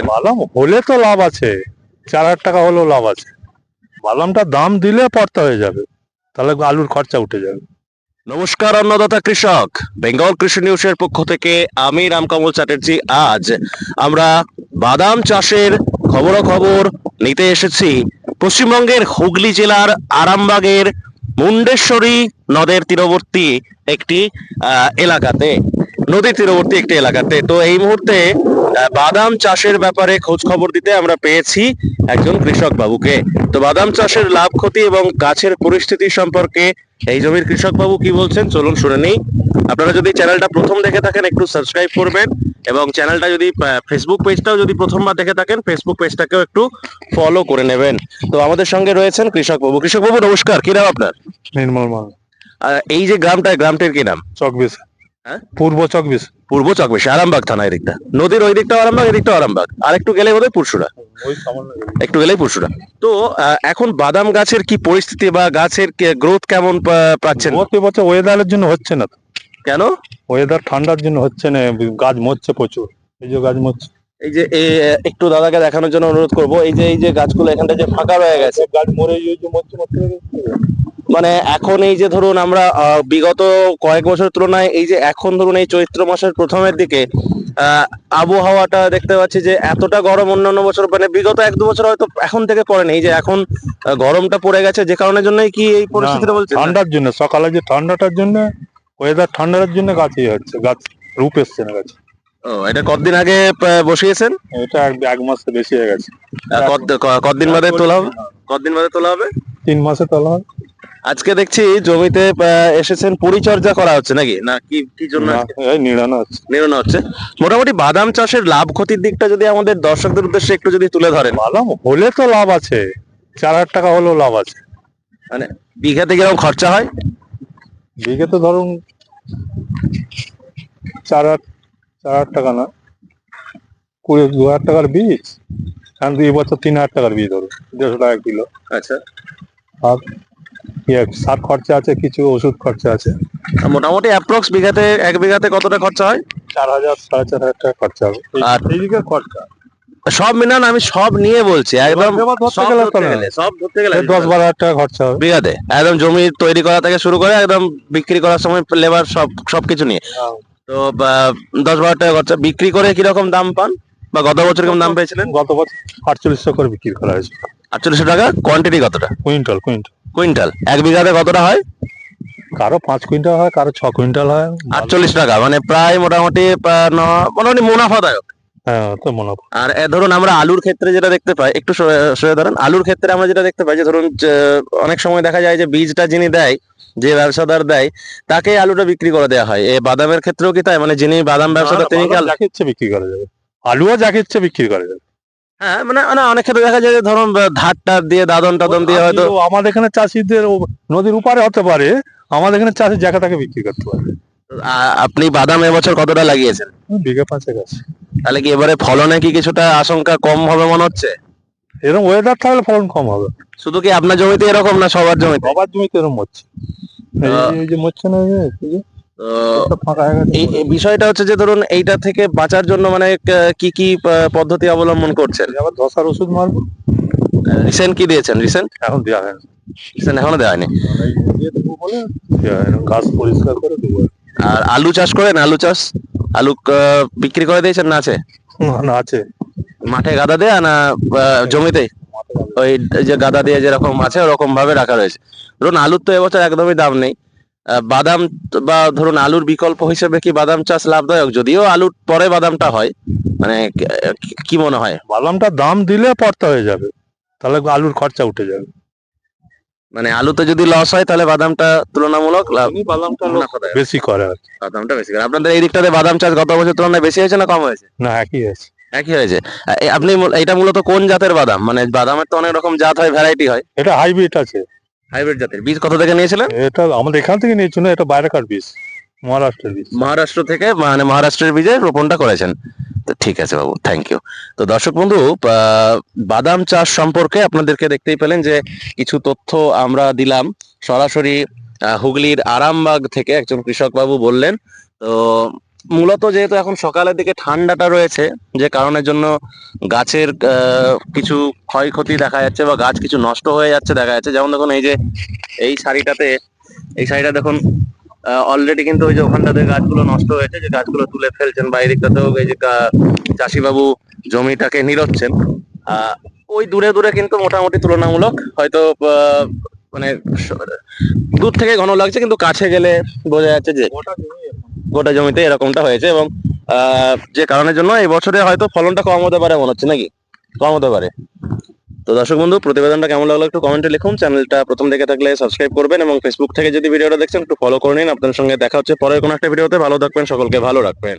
বাদাম হলে তো লাভ আছে, 4,000 টাকা হলেও লাভ আছে। বাদামটা দাম দিলে পড়তা হয়ে যাবে, তাহলে আলুর খরচা উঠে যাবে। নমস্কার অন্নদাতা কৃষক, বেঙ্গল কৃষি নিউজের পক্ষ থেকে আমি রামকমল চ্যাটার্জি। আজ আমরা বাদাম চাষের খবরাখবর নিতে এসেছি পশ্চিমবঙ্গের হুগলি জেলার আরামবাগের মুন্ডেশ্বরী নদের তীরবর্তী একটি এলাকাতে, নদীর তীরবর্তী একটি এলাকাতে। তো এই মুহূর্তে বাদাম চাষের ব্যাপারে খোঁজ খবর দিতে আমরা পেয়েছি একজন কৃষক বাবুকে। তো বাদাম চাষের লাভ ক্ষতি এবং গাছের পরিস্থিতি সম্পর্কে এই জমির কৃষক বাবু কি বলছেন চলুন শুনে নেই। আপনারা যদি চ্যানেলটা প্রথম দেখে থাকেন একটু সাবস্ক্রাইব করবেন, এবং চ্যানেলটা যদি ফেসবুক পেজটাও যদি প্রথমবার দেখে থাকেন ফেসবুক পেজটাকেও একটু ফলো করে নেবেন। তো আমাদের সঙ্গে রয়েছেন কৃষক বাবু। কৃষক বাবু নমস্কার, কি নাম আপনার? নির্মল মাল। এই যে গ্রামটার কি নাম? চকবিশ। হ্যাঁ, পূর্ব চকবিশ। পূর্ব চকবেশ, আরামবাগ থানা। এদিকটা নদীর ওই দিকটা আরামবাগ, এদিকটা আরামবাগ, আর একটু গেলে বোধহয় পুরসুরা, ওই সামান্য একটু গেলেই পুরসুরা। তো এখন বাদাম গাছের কি পরিস্থিতি বা গাছের গ্রোথ কেমন পাচ্ছেন? প্রতি বছর ওয়েদারের জন্য হচ্ছে না তো। কেন? ওয়েদার ঠান্ডার জন্য হচ্ছে না, গাছ মরছে প্রচুর। এই যে গাছ মরছে, এই যে একটু দাদাকে দেখানোর জন্য অনুরোধ করব, এই যে গাছগুলো এখানটা যে ফাঁকা রয়ে গেছে, গাছ মরে এই যে মরছে মরছে। মানে এখন এই যে ধরুন আমরা বিগত কয়েক বছরের তুলনায় এই যে এখন ধরুন এই চৈত্র মাসের প্রথমের দিকে আবহাওয়াটা দেখতে পাচ্ছি যে এতটা গরম অন্যান্য বছর, মানে বিগত 1-2 বছর হয়তো এখন থেকে পড়েনি। এই যে এখন গরমটা পড়ে গেছে, যে কারণের জন্যই কি এই পরিস্থিতিটা বলছে? ঠান্ডার জন্য, সকালে যে ঠান্ডাটার জন্য, ওয়েদার ঠান্ডার জন্য গাছ ইয়ে হচ্ছে, গাছ রূপ এসছে না গাছ। ও, এটা কতদিন আগে বসিয়েছেন? এটা এক মাস বেশি হয়ে গেছে। কতদিন বাদে তোলা হবে? কতদিন বাদে তোলা হবে? 3 মাসে তোলা হয়। আজকে দেখছি জমিতে এসেছেন, পরিচর্যা করা হচ্ছে নাকি, না কি কি জন্য এই নিড়ানো হচ্ছে। নিরানো হচ্ছে? মোটামুটি বাদাম চাষের লাভ ক্ষতির দিকটা যদি আমাদের দর্শকদের উদ্দেশ্যে একটু যদি তুলে ধরেন। বাদাম হলে তো লাভ আছে, 4,000 টাকা হলেও লাভ আছে। মানে বিঘাতে কিরকম খরচা হয়? বিঘে তো ধরুন 4,000 টাকা না, 2,000 টাকার বীজ। এখন 2 বছর 3,000 টাকার বীজ ধরুন, 150 টাকা কিলো। আচ্ছা, আর সার খরচা আছে, কিছু ওষুধ খরচা আছে। মোটামুটি অ্যাপ্রক্স এক বিঘাতে কতটা খরচা হয়? 4,000 4,500 টাকা খরচা হবে। আর এই দিকের খরচা সব মিলান, আমি সব নিয়ে বলছি একদম। এবার ধরতে সব গেলে ধরতে গেলে, সব ধরতে গেলে 10-12 হাজার টাকা খরচা হবে বিঘাতে, একদম জমি তৈরি করা থেকে শুরু করে একদম বিক্রি করার সময় লেবার সবকিছু নিয়ে। তো 10-12 টাকা খরচা। বিক্রি করে কিরকম দাম পান, বা গত বছর কেমন দাম পেয়েছিলেন? গত বছর 4800 করে বিক্রি করা হয়েছে। 4800 টাকা। কোয়ান্টিটি কতটা? Quintal quintal quintal. এক বিঘাতে কতটা হয়? কারো 5 কুইন্টাল হয়, কারো 6 কুইন্টাল হয়। 48 টাকা মানে প্রায় মোটামুটি মোটামুটি মুনাফাদায়ক। হ্যাঁ, তো মুনাফা। আর ধরুন আমরা আলুর ক্ষেত্রে যেটা দেখতে পাই, একটু সরে ধরেন, আলুর ক্ষেত্রে আমরা যেটা দেখতে পাই যে ধরুন অনেক সময় দেখা যায় যে বীজটা যিনি দেয়, যে ব্যবসাদার দেয়, তাকে আলুটা বিক্রি করে দেওয়া হয়। এই বাদামের ক্ষেত্রেও কি তাই? মানে যিনি বাদাম ব্যবসাদার তিনি কি যাকে ইচ্ছে বিক্রি করা যাবে, আলুও যাকে ইচ্ছে বিক্রি করা যাবে। হ্যাঁ, মানে অনেক ক্ষেত্রে দেখা যায় যে ধরুন ধার দিয়ে দাদন দিয়ে হয়তো। আমাদের এখানে চাষিদের নদীর উপারে হতে পারে, আমাদের এখানে চাষি যাকে তাকে বিক্রি করতে পারবে। আপনি বাদাম এবছর কতটা লাগিয়েছেন? বিঘা 5 আছে। তাহলে কি এবারে ফলনে কি কিছুটা আশঙ্কা কম হবে মনে হচ্ছে? এরকম ওয়েদার থাকলে ফলন কম হবে। শুধু কি আপনার জমিতে এরকম, না সবার জমিতে? সবার জমিতে এরকম হচ্ছে। এই যে মরছে না, ফাঁকা হয়ে গেছে। এই বিষয়টা হচ্ছে যে ধরুন এইটা থেকে বাঁচার জন্য মানে কি কি পদ্ধতি অবলম্বন করছেন? আবার ধসার ওষুধ মারবো। রিসেন্ট কি দিয়েছেন? এখন দেওয়া হয়নি। এখনো দেওয়া হয়নি। গাছ পরিষ্কার করে দেবো। আর আলু চাষ করেন? আলু বিক্রি করে দিয়েছেন না আছে? না, আছে। মাঠে গাদা দেয়া না জমিতে? ওই যে গাদা দিয়ে যেরকম আছে ওরকম ভাবে রাখা রয়েছে। ধরুন আলুর তো এবছর একদমই দাম নেই। বাদাম বা ধরুন আলুর বিকল্প হিসেবে কি বাদাম চাষ লাভদায়ক? যদিও আলুর পরে বাদামটা হয়, মানে কি মনে হয়? বাদামটা দাম দিলে পড়তা হয়ে যাবে, তাহলে আলুর খরচা উঠে যাবে। মানে আলুতে যদি লস হয় তাহলে বাদামটা তুলনামূলক লাভ, বাদামটা বেশি করে আর কি। বাদামটা বেশি করে। আপনাদের এই দিকটাতে বাদাম চাষ গত বছর তুলনায় বেশি হয়েছে না কম হয়েছে? না, একই আছে। একই হয়েছে। আপনি এটা মূলত কোন জাতের বাদাম? মানে বাদামের তো অনেক রকম জাত হয়, ভ্যারাইটি হয়। এটা হাইব্রিড আছে। হাইব্রিড জাতের বীজ কোথা থেকে নিয়েছিলেন? এটা আমাদের এখান থেকে নিয়েছিল, এটা বাইরেকার বীজ, মহারাষ্ট্রের বীজ। মহারাষ্ট্র থেকে, মানে মহারাষ্ট্রের বীজে রোপণটা করেছেন। তো ঠিক আছে বাবু, থ্যাংক ইউ। তো দর্শক বন্ধু, বাদাম চাষ সম্পর্কে আপনাদেরকে দেখতেই পেলেন যে কিছু তথ্য আমরা দিলাম সরাসরি হুগলির আরামবাগ থেকে একজন কৃষক বাবু বললেন। তো মূলত যেহেতু এখন সকালের দিকে ঠান্ডাটা রয়েছে, যে কারণের জন্য গাছের কিছু ক্ষয়ক্ষতি দেখা যাচ্ছে বা গাছ কিছু নষ্ট হয়ে যাচ্ছে দেখা যাচ্ছে। যেমন দেখুন এই যে এই শাড়িটাতে, এই শাড়িটা দেখুন অলরেডি কিন্তু ওই যে ওখানটাতে গাছগুলো নষ্ট হয়েছে, যে গাছগুলো তুলে ফেলছেন, বা এই দিকটাতেও এই যে চাষিবাবু জমিটাকে নিরচ্ছেন। ওই দূরে দূরে কিন্তু মোটামুটি তুলনামূলক হয়তো মানে দূর থেকে ঘন লাগছে, কিন্তু কাছে গেলে বোঝা যাচ্ছে যে গোটা জমিতে এরকমটা হয়েছে। এবং যে কারণের জন্য এই বছরে হয়তো ফলনটা কম হতে পারে মনে হচ্ছে, নাকি কম হতে পারে। তো দর্শক বন্ধু, প্রতিবেদনটা কেমন লাগলো একটু কমেন্টে লিখুন। চ্যানেলটা প্রথম দেখে থাকলে সাবস্ক্রাইব করবেন এবং ফেসবুক থেকে যদি ভিডিওটা দেখছেন একটু ফলো করে নিন। আপনাদের সঙ্গে দেখা হচ্ছে পরের কোনো একটা ভিডিওতে। ভালো থাকবেন, সকলকে ভালো রাখবেন।